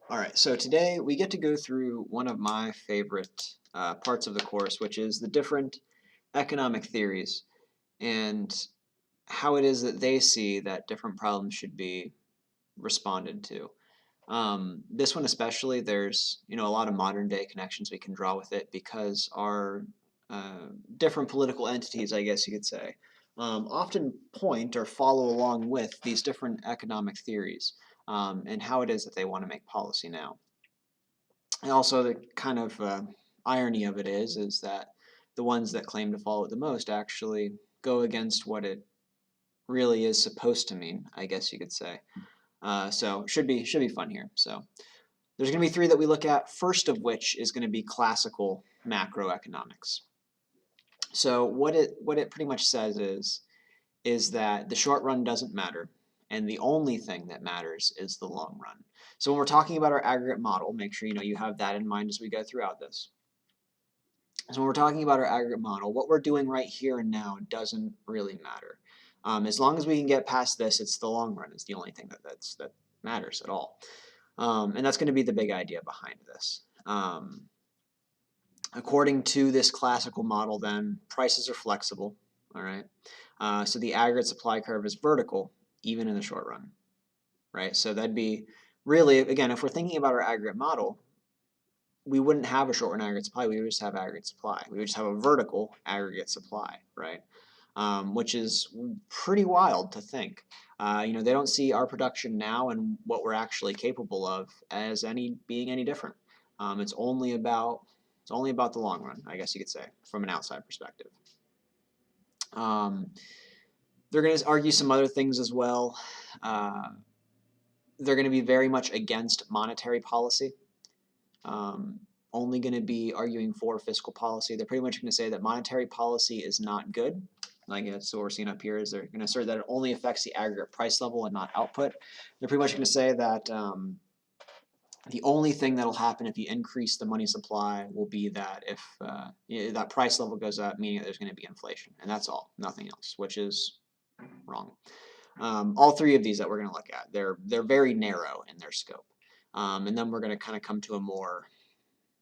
All right, so today we get to go through one of my favorite parts of the course, which is the different economic theories and how it is that they see that different problems should be responded to. This one especially, there's a lot of modern day connections we can draw with it because our different political entities, I guess you could say, often point or follow along with these different economic theories and how it is that they want to make policy now. And also the kind of irony of it is that the ones that claim to follow it the most actually go against what it really is supposed to mean, I guess you could say. So should be fun here. So there's going to be three that we look at. First of which is going to be classical macroeconomics. So what it pretty much says is that the short run doesn't matter, and the only thing that matters is the long run. So when we're talking about our aggregate model, make sure you have that in mind as we go throughout this. So when we're talking about our aggregate model, what we're doing right here and now doesn't really matter. As long as we can get past this, it's the long run is the only thing that matters at all. And that's going to be the big idea behind this. According to this classical model, then prices are flexible. All right. So the aggregate supply curve is vertical, even in the short run. Right. So that'd be really, again, if we're thinking about our aggregate model, we wouldn't have a short run aggregate supply. We would just have aggregate supply. We would just have a vertical aggregate supply, right? Which is pretty wild to think. They don't see our production now and what we're actually capable of as being any different. It's only about the long run, I guess you could say, from an outside perspective. Um, they're going to argue some other things as well. They're going to be very much against monetary policy. Um, Only going to be arguing for fiscal policy. They're pretty much going to say that monetary policy is not good. Like that's what we're seeing up here is they're going to assert that it only affects the aggregate price level and not output. They're pretty much going to say that the only thing that'll happen if you increase the money supply will be that if that price level goes up, meaning that there's going to be inflation, and that's all, nothing else, which is wrong. All three of these that we're going to look at, they're very narrow in their scope, and then we're going to kind of come to a more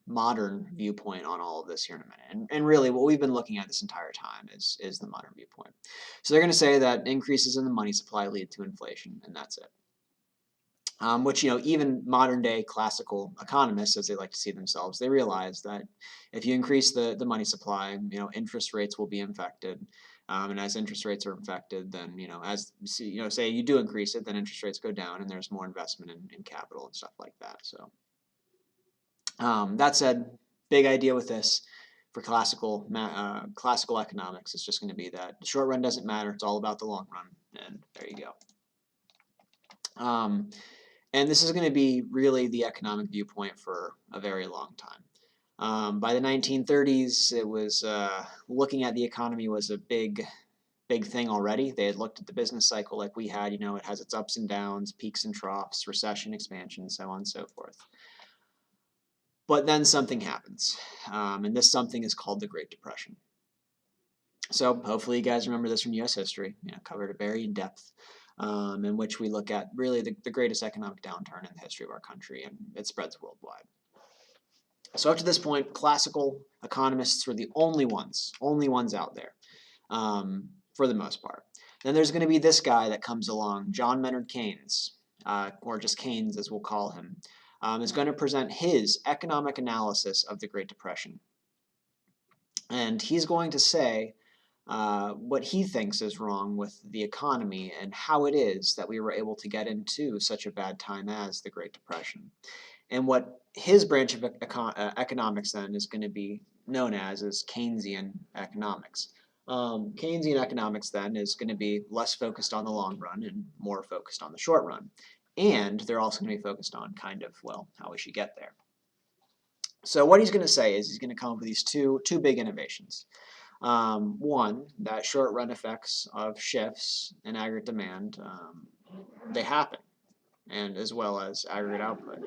modern viewpoint on all of this here in a minute. And really what we've been looking at this entire time is the modern viewpoint. So they're going to say that increases in the money supply lead to inflation, and that's it. Which, even modern day classical economists, as they like to see themselves, they realize that if you increase the money supply, interest rates will be infected. And as interest rates are infected, then, say you do increase it, then interest rates go down and there's more investment in capital and stuff like that. So that said, big idea with this for classical economics is just going to be that the short run doesn't matter. It's all about the long run, and there you go. And this is going to be really the economic viewpoint for a very long time. By the 1930s, it was looking at the economy was a big thing already. They had looked at the business cycle like we had. It has its ups and downs, peaks and troughs, recession, expansion, so on and so forth. But then something happens, and this something is called the Great Depression. So hopefully you guys remember this from U.S. history, covered it very in depth, in which we look at really the greatest economic downturn in the history of our country, and it spreads worldwide. So up to this point, classical economists were the only ones out there, for the most part. Then there's going to be this guy that comes along, John Maynard Keynes, or just Keynes as we'll call him, is going to present his economic analysis of the Great Depression. And he's going to say what he thinks is wrong with the economy and how it is that we were able to get into such a bad time as the Great Depression. And what his branch of economics then is going to be known as is Keynesian economics. Keynesian economics then is going to be less focused on the long run and more focused on the short run. And they're also going to be focused on kind of, well, how we should get there. So what he's going to say is he's going to come up with these two big innovations. One, that short run effects of shifts in aggregate demand, they happen, and as well as aggregate output.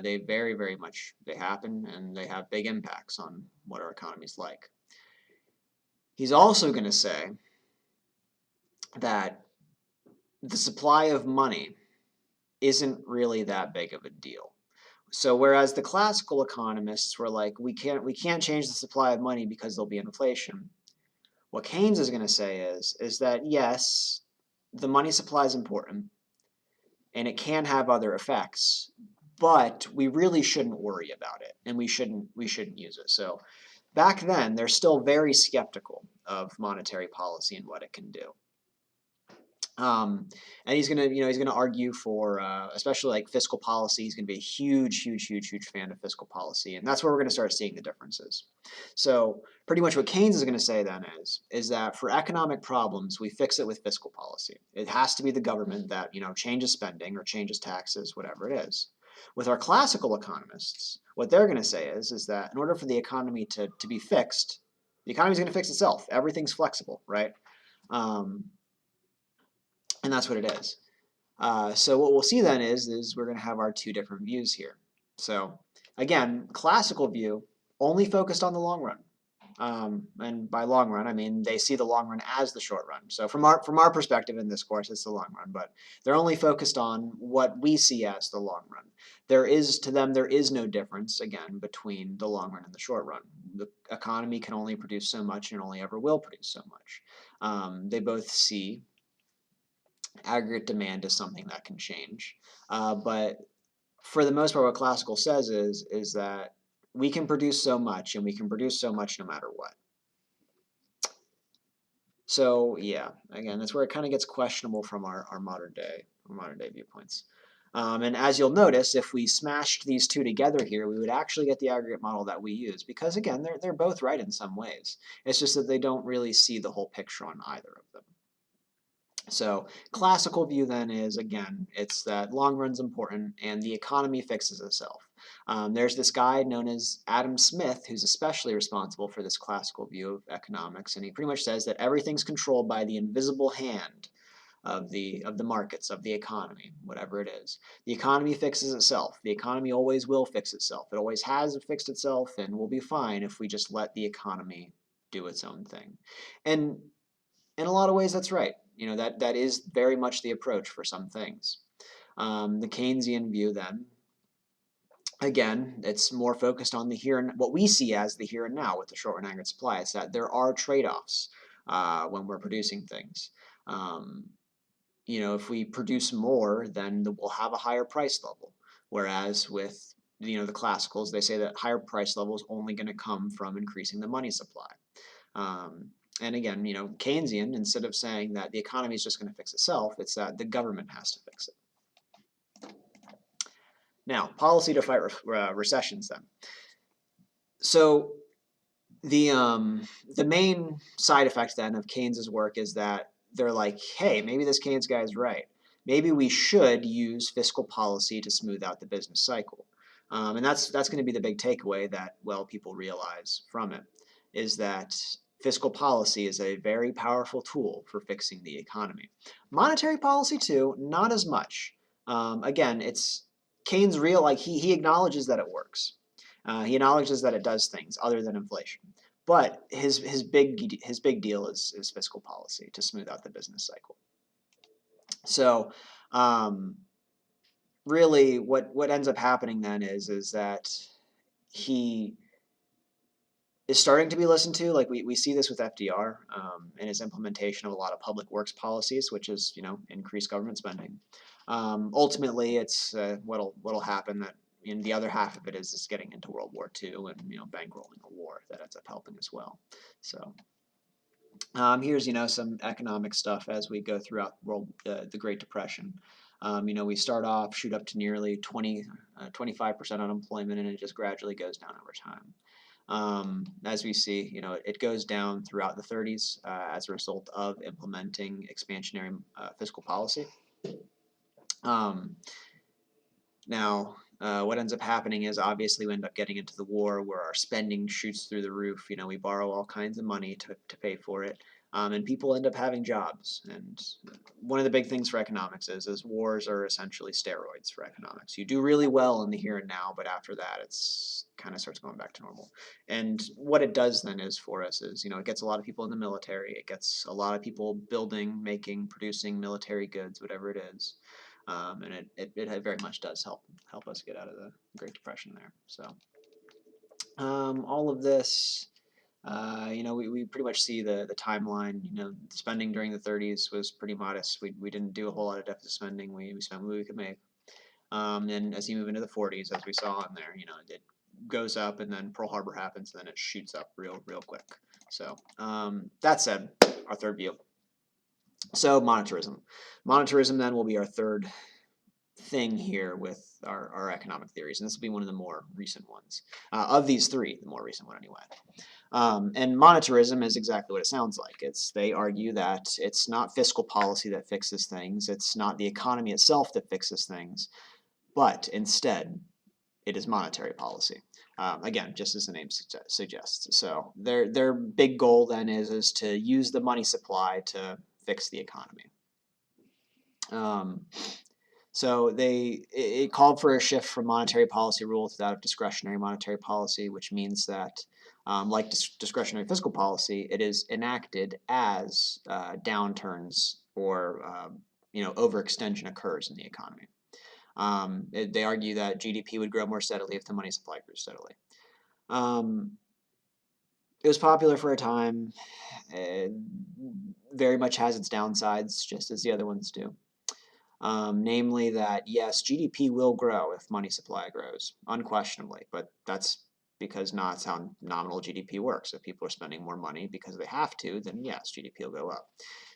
They very much, they happen and they have big impacts on what our economy's like. He's also going to say that the supply of money isn't really that big of a deal. So whereas the classical economists were like, we can't change the supply of money because there'll be inflation. What Keynes is going to say is that yes, the money supply is important and it can have other effects, but we really shouldn't worry about it and we shouldn't use it. So back then they're still very skeptical of monetary policy and what it can do. And he's gonna argue for, especially like fiscal policy. He's gonna be a huge fan of fiscal policy, and that's where we're gonna start seeing the differences. So pretty much what Keynes is gonna say then is that for economic problems, we fix it with fiscal policy. It has to be the government that changes spending or changes taxes, whatever it is. With our classical economists, what they're gonna say is that in order for the economy to be fixed, the economy is gonna fix itself. Everything's flexible, right? Um, and that's what it is. So what we'll see then is we're going to have our two different views here. So again, classical view only focused on the long run. And by long run, I mean they see the long run as the short run. So from our perspective in this course, it's the long run, but they're only focused on what we see as the long run. To them, there is no difference, again, between the long run and the short run. The economy can only produce so much and only ever will produce so much. They both see aggregate demand is something that can change. But for the most part, what classical says is that we can produce so much, and we can produce so much no matter what. So yeah, again, that's where it kind of gets questionable from our modern day viewpoints. And as you'll notice, if we smashed these two together here, we would actually get the aggregate model that we use, because again, they're both right in some ways. It's just that they don't really see the whole picture on either of them. So classical view then is, again, it's that long run's important and the economy fixes itself. There's this guy known as Adam Smith who's especially responsible for this classical view of economics, and he pretty much says that everything's controlled by the invisible hand of the markets, of the economy, whatever it is. The economy fixes itself. The economy always will fix itself. It always has fixed itself and will be fine if we just let the economy do its own thing. And in a lot of ways, that's right. That is very much the approach for some things. The Keynesian view, then, again, it's more focused on the here and what we see as the here and now with the short run aggregate supply. It's that there are trade-offs when we're producing things. If we produce more, then we'll have a higher price level. Whereas with the classicals, they say that higher price level is only going to come from increasing the money supply. And again, Keynesian, instead of saying that the economy is just going to fix itself, it's that the government has to fix it. Now, policy to fight recessions then. So the main side effect then of Keynes's work is that they're like, hey, maybe this Keynes guy is right. Maybe we should use fiscal policy to smooth out the business cycle. And that's going to be the big takeaway that, well, people realize from it, is that fiscal policy is a very powerful tool for fixing the economy. Monetary policy too, not as much. Again, it's Keynes he acknowledges that it works. He acknowledges that it does things other than inflation. But his big deal is fiscal policy to smooth out the business cycle. So really what ends up happening then is that he is starting to be listened to. Like we see this with FDR and his implementation of a lot of public works policies, which is increased government spending. Ultimately, it's what'll happen that the other half of it is getting into World War II and bankrolling a war that ends up helping as well. So here's some economic stuff as we go throughout the Great Depression. We start off, shoot up to nearly 25% unemployment, and it just gradually goes down over time. As we see, it goes down throughout the 30s as a result of implementing expansionary fiscal policy. Now, what ends up happening is obviously we end up getting into the war where our spending shoots through the roof. We borrow all kinds of money to pay for it. And people end up having jobs. And one of the big things for economics is wars are essentially steroids for economics. You do really well in the here and now, but after that, it's kind of starts going back to normal. And what it does then is for us is, it gets a lot of people in the military. It gets a lot of people building, making, producing military goods, whatever it is. and it very much does help us get out of the Great Depression there. So all of this. We pretty much see the timeline. Spending during the 30s was pretty modest. We didn't do a whole lot of deficit spending. We spent what we could make. And as you move into the 40s, as we saw in there, it goes up, and then Pearl Harbor happens, and then it shoots up real quick. So that said, our third view. So monetarism. Monetarism then will be our third thing here with our economic theories, and this will be one of the more recent ones. Of these three, the more recent one anyway. And monetarism is exactly what it sounds like. They argue that it's not fiscal policy that fixes things, it's not the economy itself that fixes things, but instead it is monetary policy. Again, just as the name suggests. So their big goal then is to use the money supply to fix the economy. So it called for a shift from monetary policy rule to that of discretionary monetary policy, which means that, like discretionary fiscal policy, it is enacted as downturns or overextension occurs in the economy. They argue that GDP would grow more steadily if the money supply grew steadily. It was popular for a time. It very much has its downsides, just as the other ones do. Namely that, yes, GDP will grow if money supply grows, unquestionably, but that's because that's how nominal GDP works. If people are spending more money because they have to, then yes, GDP will go up.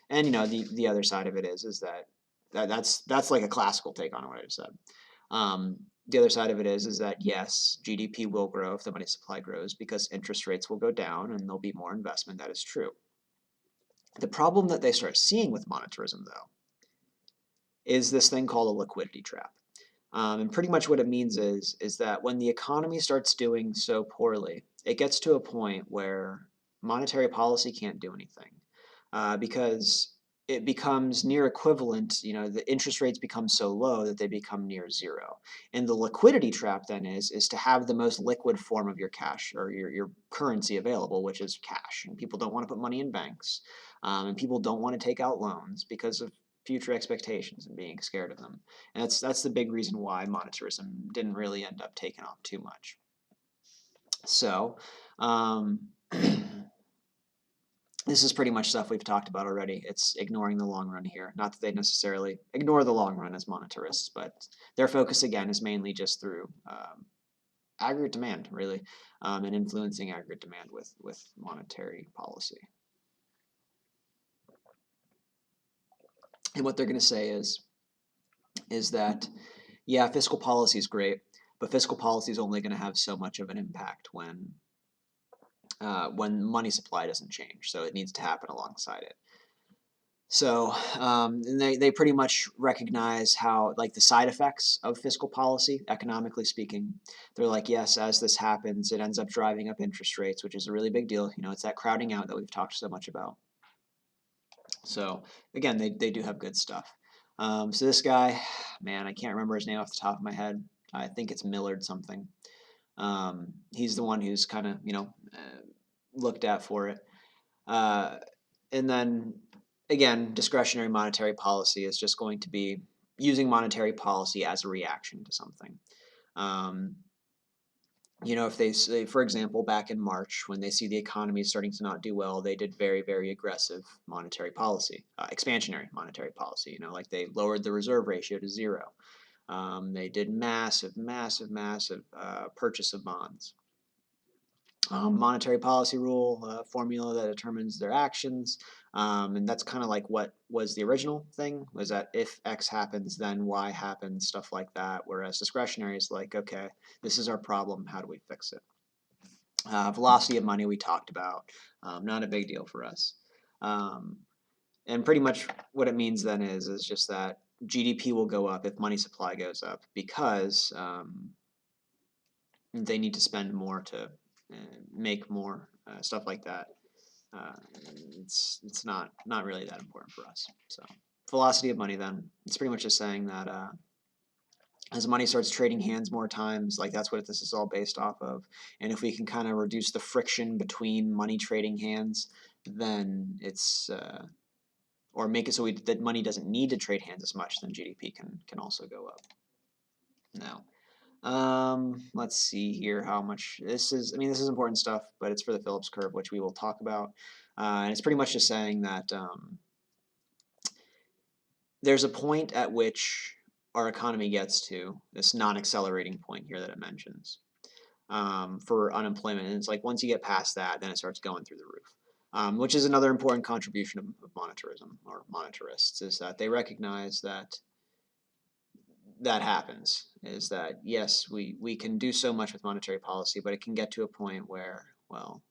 And the other side of it is that's like a classical take on what I just said. The other side of it is that yes, GDP will grow if the money supply grows because interest rates will go down and there'll be more investment. That is true. The problem that they start seeing with monetarism, though, is this thing called a liquidity trap. And pretty much what it means is that when the economy starts doing so poorly, it gets to a point where monetary policy can't do anything because it becomes near equivalent. The interest rates become so low that they become near zero. And the liquidity trap then is to have the most liquid form of your cash or your currency available, which is cash. And people don't want to put money in banks, and people don't want to take out loans because of future expectations and being scared of them. And that's the big reason why monetarism didn't really end up taking off too much. So this is pretty much stuff we've talked about already. It's ignoring the long run here. Not that they necessarily ignore the long run as monetarists, but their focus again is mainly just through aggregate demand, really, and influencing aggregate demand with monetary policy. And what they're going to say is that, yeah, fiscal policy is great, but fiscal policy is only going to have so much of an impact when money supply doesn't change. So it needs to happen alongside it. So and they pretty much recognize how, like, the side effects of fiscal policy, economically speaking. They're like, yes, as this happens, it ends up driving up interest rates, which is a really big deal. It's that crowding out that we've talked so much about. So again, they do have good stuff. So this guy, man, I can't remember his name off the top of my head. I think it's Millard something. He's the one who's kind of, looked at for it. And then, again, discretionary monetary policy is just going to be using monetary policy as a reaction to something. If they say, for example, back in March, when they see the economy is starting to not do well, they did very, very aggressive monetary policy, expansionary monetary policy. Like they lowered the reserve ratio to 0. They did massive purchase of bonds. Monetary policy rule formula that determines their actions, and that's kind of like what was the original thing, was that if X happens, then Y happens, stuff like that, whereas discretionary is like, okay, this is our problem, how do we fix it? Velocity of money we talked about, not a big deal for us. And pretty much what it means then is just that GDP will go up if money supply goes up because they need to spend more to make more, stuff like that. It's not really that important for us. So velocity of money then, it's pretty much just saying that as money starts trading hands more times, like that's what this is all based off of. And if we can kind of reduce the friction between money trading hands, then it's or make it so that money doesn't need to trade hands as much, then GDP can also go up. Now, let's see here how much this is. I mean, this is important stuff, but it's for the Phillips curve, which we will talk about. And it's pretty much just saying that there's a point at which our economy gets to, this non-accelerating point here that it mentions, for unemployment. And it's like once you get past that, then it starts going through the roof, which is another important contribution of monetarism or monetarists, is that they recognize that that happens, is that yes, we can do so much with monetary policy, but it can get to a point where, well,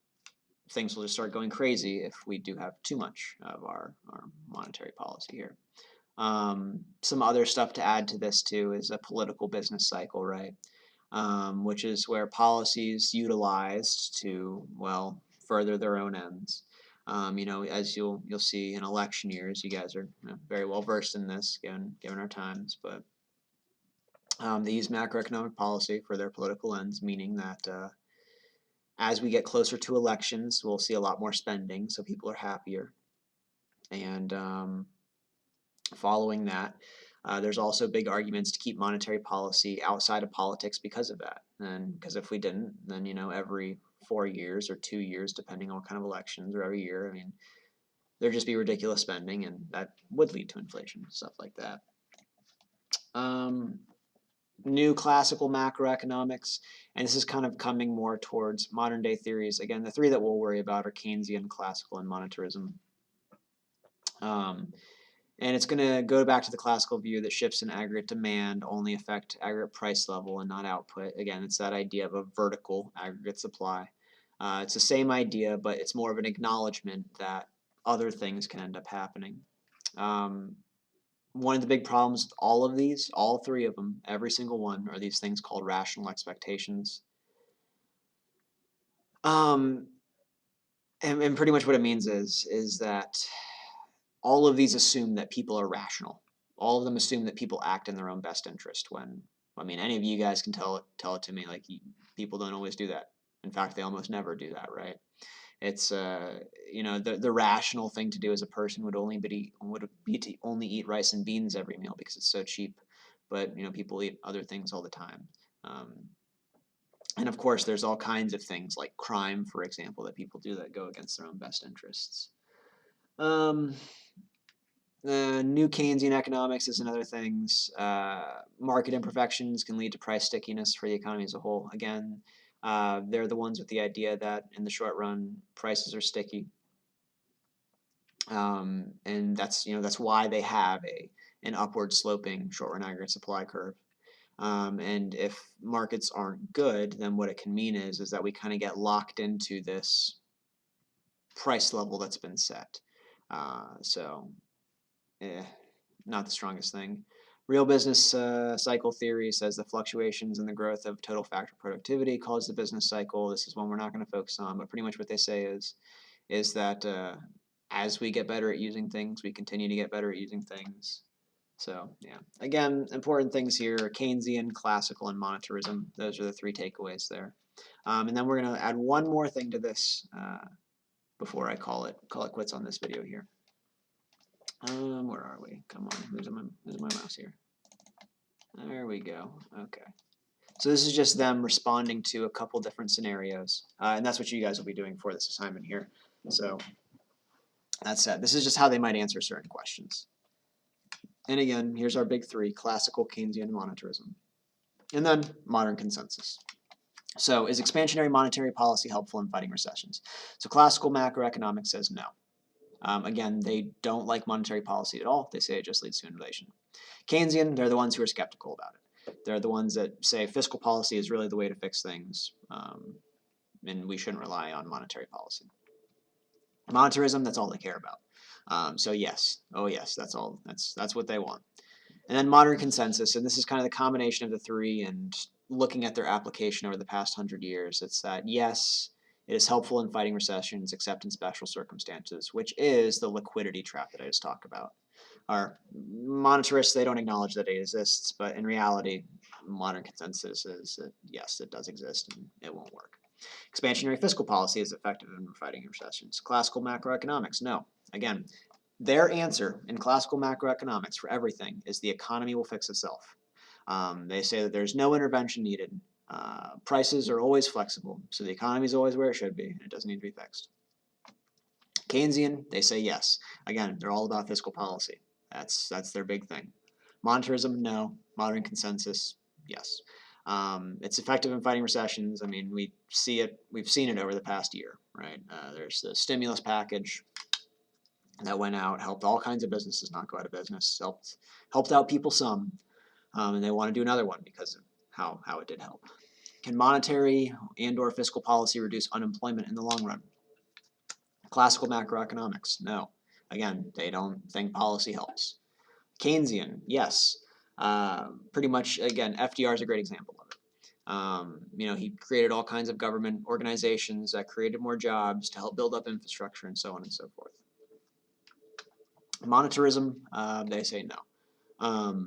things will just start going crazy if we do have too much of our monetary policy here. Some other stuff to add to this too is a political business cycle, right? Which is where policies utilized to, well, further their own ends. As you'll see in election years, you guys are very well versed in this, given our times, but they use macroeconomic policy for their political ends, meaning that as we get closer to elections, we'll see a lot more spending, so people are happier. And following that, there's also big arguments to keep monetary policy outside of politics because of that. And because if we didn't, then every 4 years or 2 years, depending on what kind of elections, or every year, I mean, there'd just be ridiculous spending, and that would lead to inflation, stuff like that. New classical macroeconomics, and this is kind of coming more towards modern day theories. Again, the three that we'll worry about are Keynesian, classical, and monetarism. And it's going to go back to the classical view that shifts in aggregate demand only affect aggregate price level and not output. Again, it's that idea of a vertical aggregate supply. It's the same idea, but it's more of an acknowledgement that other things can end up happening. One of the big problems with all of these, all three of them, every single one, are these things called rational expectations. And pretty much what it means is that all of these assume that people are rational. All of them assume that people act in their own best interest. When, I mean, any of you guys can tell it to me, like, people don't always do that. In fact, they almost never do that, right? It's the rational thing to do as a person would be to only eat rice and beans every meal because it's so cheap. But people eat other things all the time. And of course, there's all kinds of things like crime, for example, that people do that go against their own best interests. New Keynesian economics is another thing. Market imperfections can lead to price stickiness for the economy as a whole. Again, they're the ones with the idea that in the short run, prices are sticky. And that's why they have an upward sloping short run aggregate supply curve. And if markets aren't good, then what it can mean is that we kind of get locked into this price level that's been set. Not the strongest thing. Real business cycle theory says the fluctuations in the growth of total factor productivity cause the business cycle. This is one we're not going to focus on, but pretty much what they say is that as we get better at using things, we continue to get better at using things. So yeah, again, important things here: Keynesian, classical, and monetarism. Those are the three takeaways there. And then we're going to add one more thing to this before I call it quits on this video here. Where are we? Come on, who's my mouse here? There we go. Okay. So this is just them responding to a couple different scenarios, and that's what you guys will be doing for this assignment here. So that said, this is just how they might answer certain questions. And again, here's our big three: classical, Keynesian, monetarism. And then modern consensus. So is expansionary monetary policy helpful in fighting recessions? So classical macroeconomics says no. Again, they don't like monetary policy at all. They say it just leads to inflation. Keynesian, they're the ones who are skeptical about it. They're the ones that say fiscal policy is really the way to fix things, and we shouldn't rely on monetary policy. Monetarism, that's all they care about. So yes, oh yes, that's all. That's what they want. And then modern consensus, and this is kind of the combination of the three, and looking at their application over the past 100 years, it's that yes, it is helpful in fighting recessions, except in special circumstances, which is the liquidity trap that I just talked about. Our monetarists, they don't acknowledge that it exists, but in reality, modern consensus is that yes, it does exist and it won't work. Expansionary fiscal policy is effective in fighting recessions. Classical macroeconomics, no. Again, their answer in classical macroeconomics for everything is the economy will fix itself. They say that there's no intervention needed. Prices are always flexible, so the economy is always where it should be, and it doesn't need to be fixed. Keynesian, they say yes. Again, they're all about fiscal policy. That's their big thing. Monetarism, no. Modern consensus, yes. It's effective in fighting recessions. I mean, we've seen it over the past year, right? There's the stimulus package that went out, helped all kinds of businesses not go out of business, helped out people some, and they want to do another one because of how it did help. Can monetary and/or fiscal policy reduce unemployment in the long run? Classical macroeconomics, no. Again, they don't think policy helps. Keynesian, yes. Pretty much, again, FDR is a great example of it. He created all kinds of government organizations that created more jobs to help build up infrastructure and so on and so forth. Monetarism, they say no.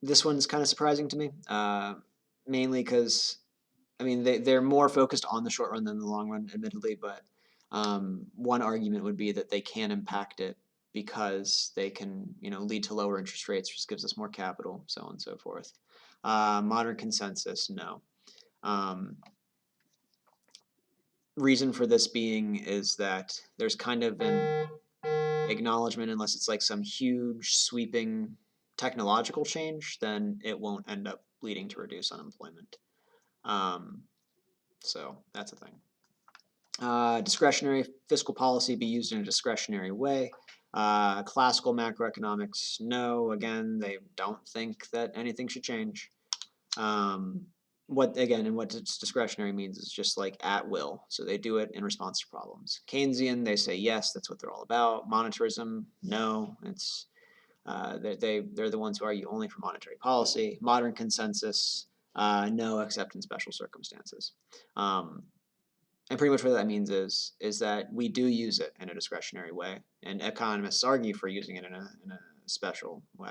This one's kind of surprising to me, mainly because, I mean, they're more focused on the short run than the long run, admittedly, but one argument would be that they can impact it because they can, lead to lower interest rates, which gives us more capital, so on and so forth. Modern consensus, no. Reason for this being is that there's kind of an acknowledgement, unless it's like some huge sweeping technological change, then it won't end up leading to reduced unemployment. So that's a thing. Discretionary fiscal policy be used in a discretionary way. Classical macroeconomics, no. Again, they don't think that anything should change. What discretionary means is just like at will. So they do it in response to problems. Keynesian, they say yes, that's what they're all about. Monetarism, no. It's they're the ones who argue only for monetary policy. Modern consensus, no, except in special circumstances. And pretty much what that means is that we do use it in a discretionary way, and economists argue for using it in a special way.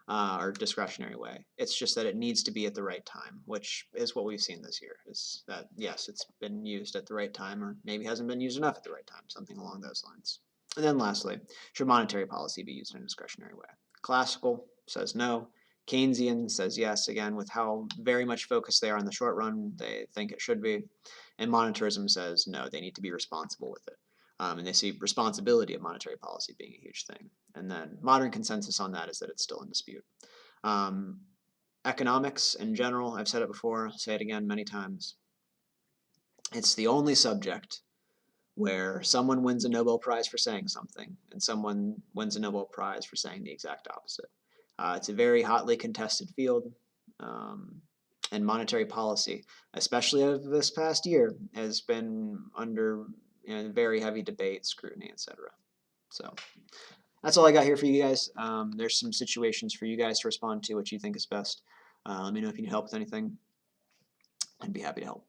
Or discretionary way. It's just that it needs to be at the right time, which is what we've seen this year, is that, yes, it's been used at the right time, or maybe hasn't been used enough at the right time, something along those lines. And then lastly, should monetary policy be used in a discretionary way? Classical says no. Keynesian says yes, again, with how very much focused they are on the short run, they think it should be. And monetarism says no, they need to be responsible with it. And they see responsibility of monetary policy being a huge thing. And then modern consensus on that is that it's still in dispute. Economics in general, I've said it before, I'll say it again many times. It's the only subject where someone wins a Nobel Prize for saying something and someone wins a Nobel Prize for saying the exact opposite. It's a very hotly contested field. And monetary policy, especially of this past year, has been under very heavy debate, scrutiny, etc. So that's all I got here for you guys. There's some situations for you guys to respond to, what you think is best. Let me know if you need help with anything. I'd be happy to help.